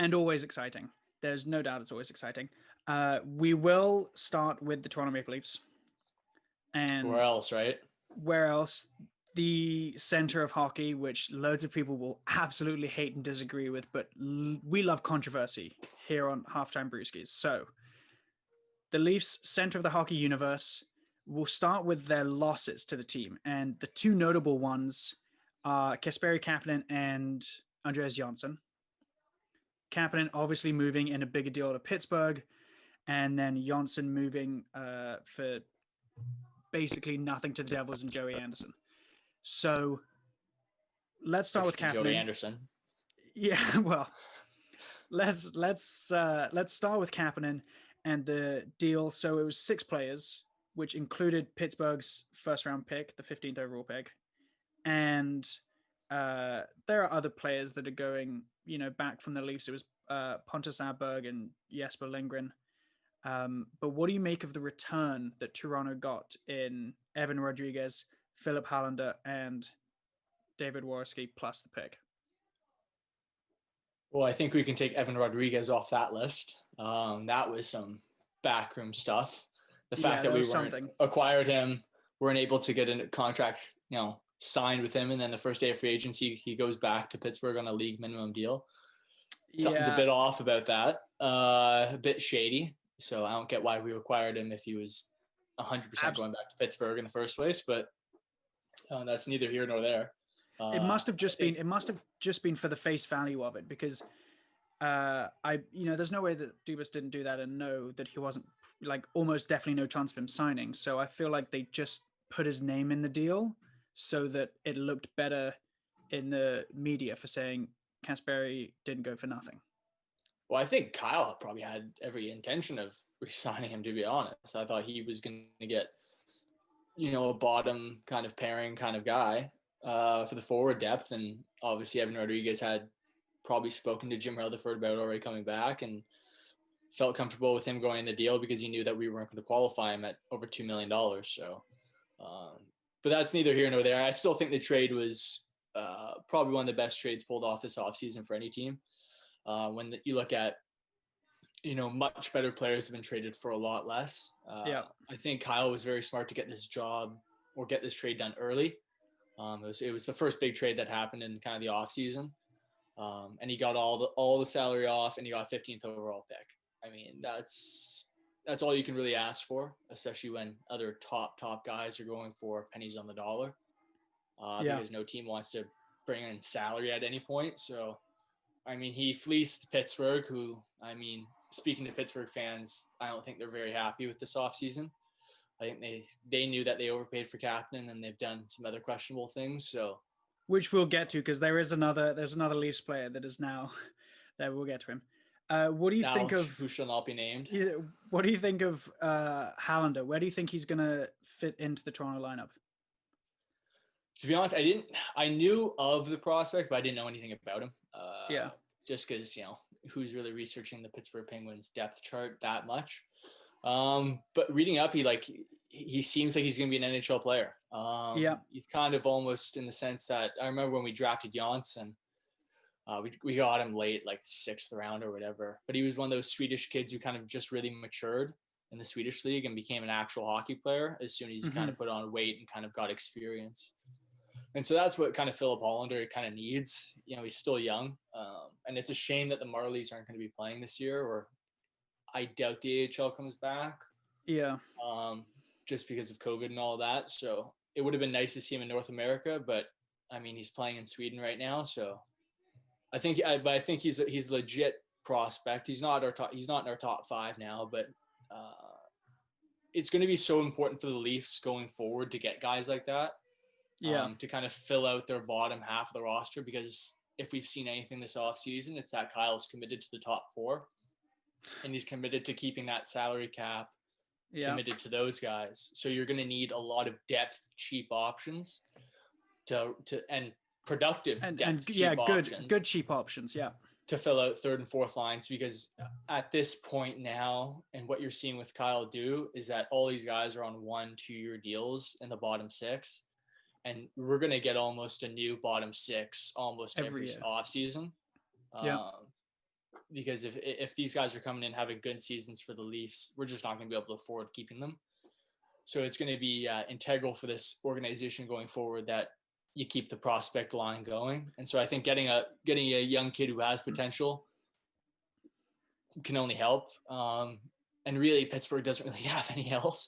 And always exciting. There's no doubt it's always exciting. We will start with the Toronto Maple Leafs. And where else, right? Where else? The center of hockey, which loads of people will absolutely hate and disagree with, but we love controversy here on Halftime Brewskis. So, the Leafs, center of the hockey universe, will start with their losses to the team. And the two notable ones are Kasperi, Kapanen, and Andreas Johnsson. Kapanen obviously moving in a bigger deal to Pittsburgh, and then Johnsson moving for basically nothing to the Devils and Joey Anderson. So let's start with Kapanen. Joey Anderson. Yeah, well, let's start with Kapanen and the deal. So it was 6 players, which included Pittsburgh's first round pick, the 15th overall pick, and there are other players that are going, back from the Leafs. It was Pontus Aberg and Jesper Lindgren. But what do you make of the return that Toronto got in Evan Rodriguez, Philip Hallander, and David Worski plus the pick? Well, I think we can take Evan Rodriguez off that list. That was some backroom stuff. The fact that we acquired him, weren't able to get a contract, signed with him, and then the first day of free agency, he goes back to Pittsburgh on a league minimum deal. Something's a bit off about that. A bit shady. So I don't get why we acquired him if he was 100% going back to Pittsburgh in the first place, but that's neither here nor there. It must have just been for the face value of it, because there's no way that Dubas didn't do that and know that he wasn't, like, almost definitely no chance of him signing. So I feel like they just put his name in the deal so that it looked better in the media for saying Kasperi didn't go for nothing. Well, I think Kyle probably had every intention of re-signing him, to be honest. I thought he was going to get, a bottom kind of pairing kind of guy for the forward depth. And obviously Evan Rodriguez had probably spoken to Jim Rutherford about already coming back and felt comfortable with him going in the deal because he knew that we weren't going to qualify him at over $2 million. So, but that's neither here nor there. I still think the trade was probably one of the best trades pulled off this offseason for any team. When you look at, much better players have been traded for a lot less. I think Kyle was very smart to get this trade done early. It was the first big trade that happened in kind of the offseason. And he got all the salary off, and he got 15th overall pick. I mean, that's all you can really ask for, especially when other top guys are going for pennies on the dollar. Because no team wants to bring in salary at any point. So, I mean, he fleeced Pittsburgh, who, speaking to Pittsburgh fans, I don't think they're very happy with this offseason. I think they knew that they overpaid for Kapanen, and they've done some other questionable things. So, which we'll get to, because there's another Leafs player that is now that we'll get to him. What do you think of who shall not be named? What do you think of Hallander? Where do you think he's going to fit into the Toronto lineup? To be honest, I knew of the prospect, but I didn't know anything about him. Just because, who's really researching the Pittsburgh Penguins depth chart that much? But reading up, he seems like he's going to be an NHL player. He's kind of almost in the sense that I remember when we drafted Johnsson, we got him late, like 6th round or whatever. But he was one of those Swedish kids who kind of just really matured in the Swedish league and became an actual hockey player as soon as he kind of put on weight and kind of got experience. And so that's what kind of Philip Hallander kind of needs. He's still young. And it's a shame that the Marlies aren't going to be playing this year, or I doubt the AHL comes back. Yeah. Just because of COVID and all that. So it would have been nice to see him in North America, but he's playing in Sweden right now. So I think he's a legit prospect. He's not in our top 5 now, but it's going to be so important for the Leafs going forward to get guys like that. To kind of fill out their bottom half of the roster, because if we've seen anything this offseason, it's that Kyle's committed to the top 4, and he's committed to keeping that salary cap committed to those guys. So you're going to need a lot of depth, cheap options and productive depth, options. Good cheap options, to fill out third and fourth lines, because at this point now, and what you're seeing with Kyle do is that all these guys are on 1-2 year deals in the bottom 6. And we're going to get almost a new bottom 6 almost every off season. because if these guys are coming in having good seasons for the Leafs, we're just not going to be able to afford keeping them. So it's going to be integral for this organization going forward that you keep the prospect line going. And so I think getting a young kid who has potential can only help. And really, Pittsburgh doesn't really have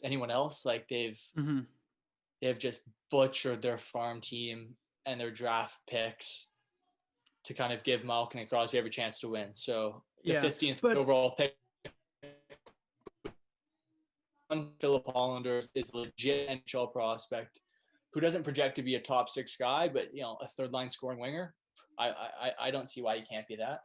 anyone else. Like they've just butchered their farm team and their draft picks to kind of give Malkin and Crosby every chance to win. So the 15th overall pick, Philip Hollander is a legit NHL prospect who doesn't project to be a top 6 guy, but a third line scoring winger. I don't see why he can't be that.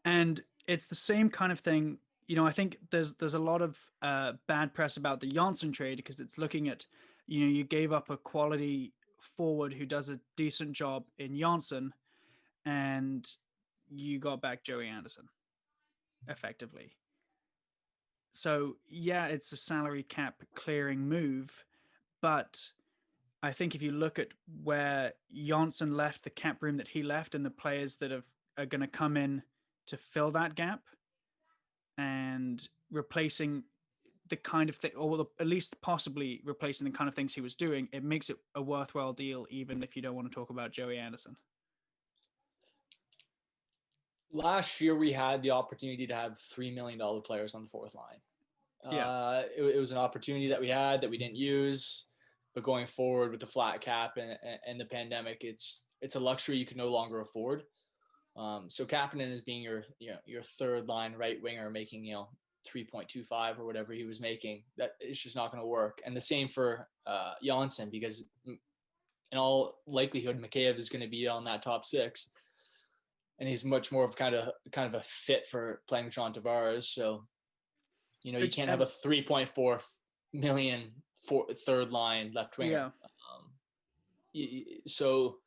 And it's the same kind of thing. I think there's a lot of bad press about the Johnsson trade because it's looking at, you gave up a quality forward who does a decent job in Johnsson, and you got back Joey Anderson, effectively. So yeah, it's a salary cap clearing move, but I think if you look at where Johnsson left, the cap room that he left, and the players that are going to come in to fill that gap and replacing the kind of thing, or at least possibly replacing the kind of things he was doing, it makes it a worthwhile deal, even if you don't want to talk about Joey Anderson. Last year, we had the opportunity to have $3 million players on the fourth line. It was an opportunity that we had that we didn't use. But going forward with the flat cap and the pandemic, it's a luxury you can no longer afford. So Kapanen is being your third line right winger, making 3.25 or whatever he was making. That it's just not going to work. And the same for Johnsson, because in all likelihood, Mikheyev is going to be on that top 6, and he's much more of kind of a fit for playing with John Tavares. So you can't have a 3.4 million third line left winger. So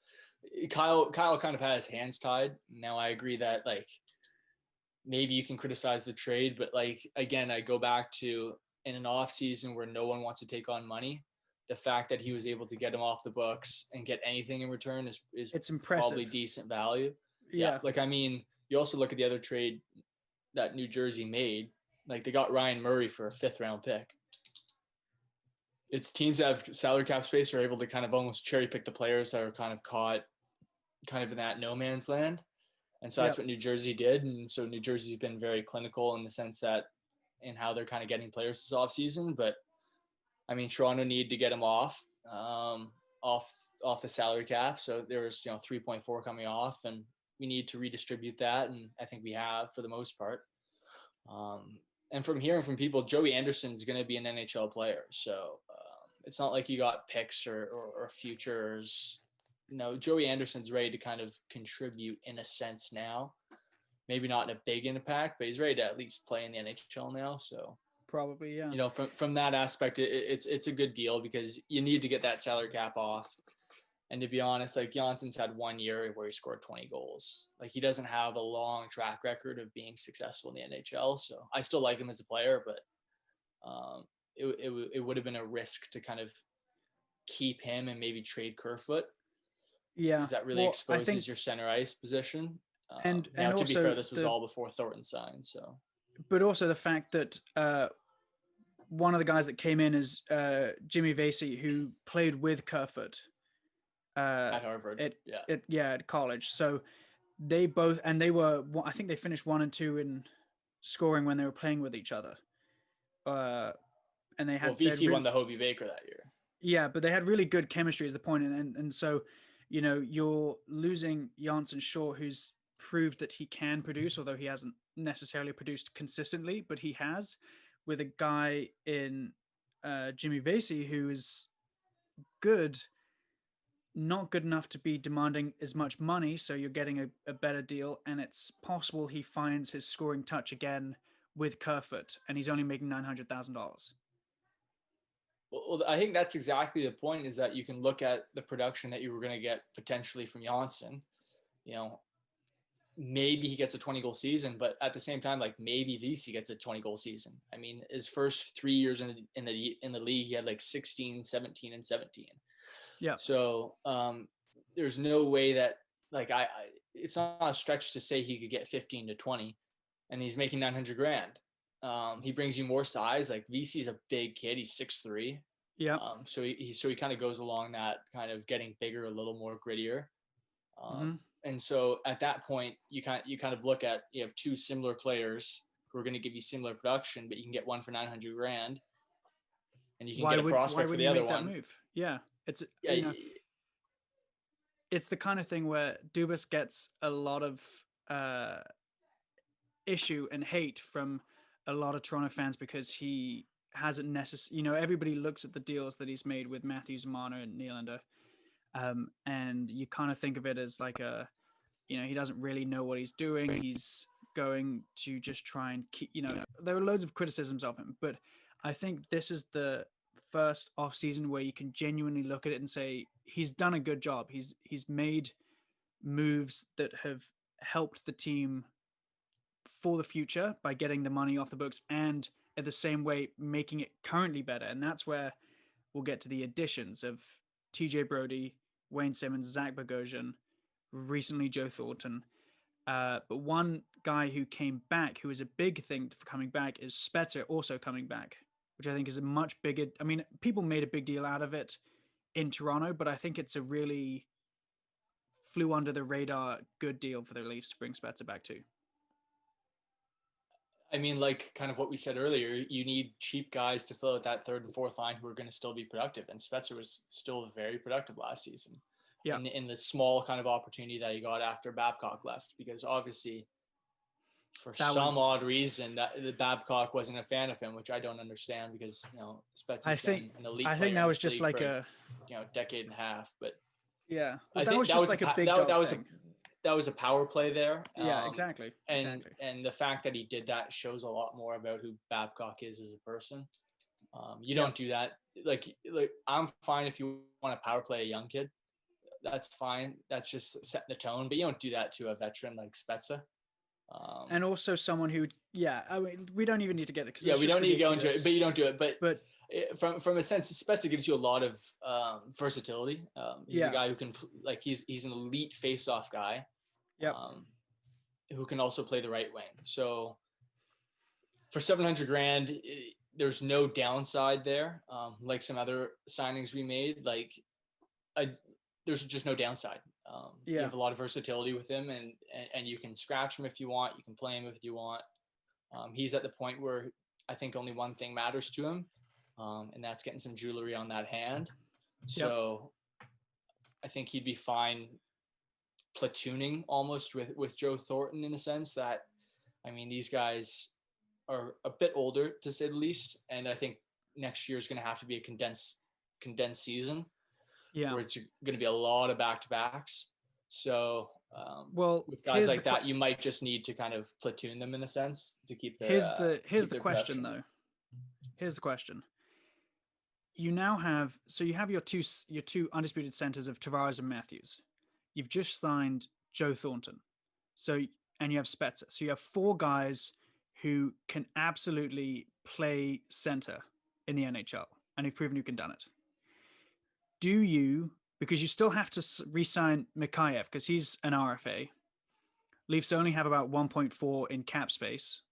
Kyle kind of has hands tied. Now I agree that maybe you can criticize the trade, but again, I go back to in an off season where no one wants to take on money. The fact that he was able to get him off the books and get anything in return is it's impressive. Probably decent value. Yeah. You also look at the other trade that New Jersey made. They got Ryan Murray for a 5th round pick. It's teams that have salary cap space are able to kind of almost cherry pick the players that are kind of caught kind of in that no man's land. And so that's what New Jersey did. And so New Jersey's been very clinical in the sense that in how they're kind of getting players this offseason. But I mean, Toronto needed to get him off the salary cap. So there's 3.4 coming off, and we need to redistribute that. And I think we have for the most part. And from hearing from people, Joey Anderson's going to be an NHL player. So it's not like you got picks or futures. Joey Anderson's ready to kind of contribute in a sense now. Maybe not in a big impact, but he's ready to at least play in the NHL now. So probably, yeah. From that aspect, it's a good deal because you need to get that salary cap off. And to be honest, Johnsson's had 1 year where he scored 20 goals. He doesn't have a long track record of being successful in the NHL. So I still like him as a player, but it would have been a risk to kind of keep him and maybe trade Kerfoot. Yeah. Because that really exposes your center ice position. And now, also, to be fair, this was all before Thornton signed. So, but also the fact that one of the guys that came in is Jimmy Vesey, who played with Kerfoot. At Harvard, at college. So they both, and they were, I think they finished 1 and 2 in scoring when they were playing with each other. And they had VC won the Hobie Baker that year. Yeah, but they had really good chemistry, is the point. And so you're losing Johnsson Shaw, who's proved that he can produce, although he hasn't necessarily produced consistently, but he has, with a guy in Jimmy Vesey who is good. Not good enough to be demanding as much money, so you're getting a better deal, and it's possible he finds his scoring touch again with Kerfoot, and he's only making $900,000. Well, I think that's exactly the point, is that you can look at the production that you were going to get potentially from Johnsson. Maybe he gets a 20-goal season, but at the same time, maybe VC gets a 20-goal season. I mean, his first 3 years in the league, he had 16, 17, and 17. Yeah. So there's no way that it's not a stretch to say he could get 15 to 20, and he's making 900 grand. He brings you more size. Like VC's a big kid. He's 6'3". Yeah. So he kind of goes along that kind of getting bigger, a little more grittier. And so at that point, you kind of look at, you have two similar players who are going to give you similar production, but you can get one for 900 grand, and you can get a prospect for the other one. Move? Yeah, it's yeah, it's the kind of thing where Dubas gets a lot of issue and hate from a lot of Toronto fans because he hasn't necessarily, everybody looks at the deals that he's made with Matthews, Marner, and Nylander, and you kind of think of it as like he doesn't really know what he's doing. He's going to just try and keep, there are loads of criticisms of him, but I think this is the first off season where you can genuinely look at it and say he's done a good job. He's made moves that have helped the team for the future by getting the money off the books and at the same way making it currently better. And that's where we'll get to the additions of TJ Brody, Wayne Simmons, Zach Bogosian, recently Joe Thornton. But one guy who came back, who is a big thing for coming back, is Spezza also coming back, which I think is a much bigger, people made a big deal out of it in Toronto, but I think it's a really flew under the radar good deal for the Leafs to bring Spezza back too. Like kind of what we said earlier, you need cheap guys to fill out that third and fourth line who are going to still be productive. And Spezza was still very productive last season. Yeah. In the small kind of opportunity that he got after Babcock left, because obviously for odd reason that the Babcock wasn't a fan of him, which I don't understand because, Spezza's been an elite player. I think that was just like a decade and a half, but yeah, well, I think that was like a big that was a power play there. Yeah, exactly. And the fact that he did that shows a lot more about who Babcock is as a person. You don't do that. Like I'm fine if you want to power play a young kid. That's fine. That's just setting the tone. But you don't do that to a veteran like Spezza. And also someone who, we don't even need to get it. Yeah, we don't need to go into it, but you don't do it. But from a sense, Spezza gives you a lot of versatility. He's a guy who can, he's an elite face-off guy. Yep. Who can also play the right wing. So for 700 grand, there's no downside there. Like some other signings we made, there's just no downside. You have a lot of versatility with him, and you can scratch him if you want. You can play him if you want. He's at the point where I think only one thing matters to him, and that's getting some jewelry on that hand. So I think he'd be fine platooning almost with Joe Thornton in a sense that, these guys are a bit older to say the least. And I think next year is going to have to be a condensed season. Where it's going to be a lot of back-to-backs. So, with guys like that, you might just need to kind of platoon them in a sense to keep their. Here's the question, though. Here's the question. You now have your two undisputed centers of Tavares and Matthews. You've just signed Joe Thornton, and you have Spezza. So you have four guys who can absolutely play center in the NHL, and you've proven you can do it. Do you, because you still have to re-sign Mikheyev because he's an RFA. Leafs only have about 1.4 in cap space.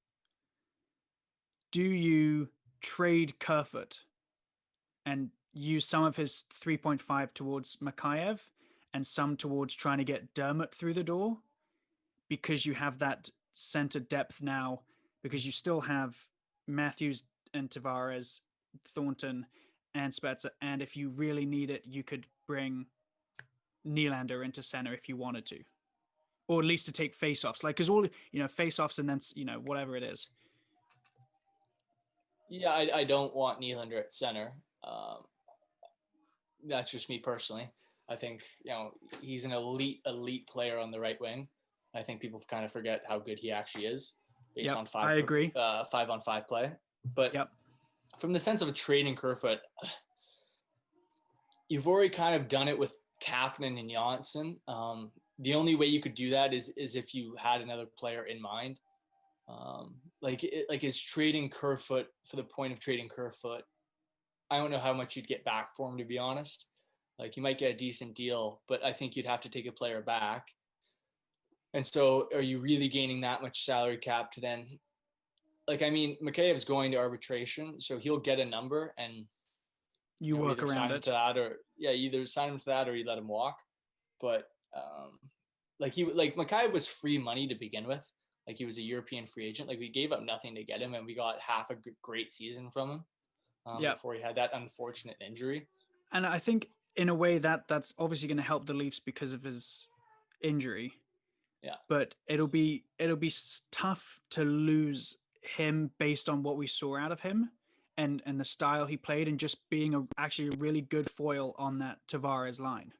Do you trade Kerfoot and use some of his 3.5 towards Mikheyev and some towards trying to get Dermott through the door because you have that center depth now, because you still have Matthews and Tavares, Thornton, and Spezza, and if you really need it, you could bring Nylander into center if you wanted to, or at least to take face-offs, because all face-offs and then whatever it is. Yeah, I don't want Nylander at center. That's just me personally. I think he's an elite player on the right wing. I think people kind of forget how good he actually is based on 5. I agree. 5-on-5 play, but. Yep. From the sense of trading Kerfoot, you've already kind of done it with Kapanen and Johnsson. The only way you could do that is if you had another player in mind. Is trading Kerfoot for the point of trading Kerfoot. I don't know how much you'd get back for him, to be honest. You might get a decent deal, but I think you'd have to take a player back. And so are you really gaining that much salary cap to then, like, I mean, Mikheyev's going to arbitration, so he'll get a number and you work either around sign him it. to that or either sign him to that or you let him walk. But like Mikheyev was free money to begin with. Like he was a European free agent. Like we gave up nothing to get him, and we got half a great season from him before he had that unfortunate injury. And I think in a way that's obviously going to help the Leafs because of his injury. Yeah. But it'll be tough to lose him based on what we saw out of him and the style he played and just being actually a really good foil on that Tavares line.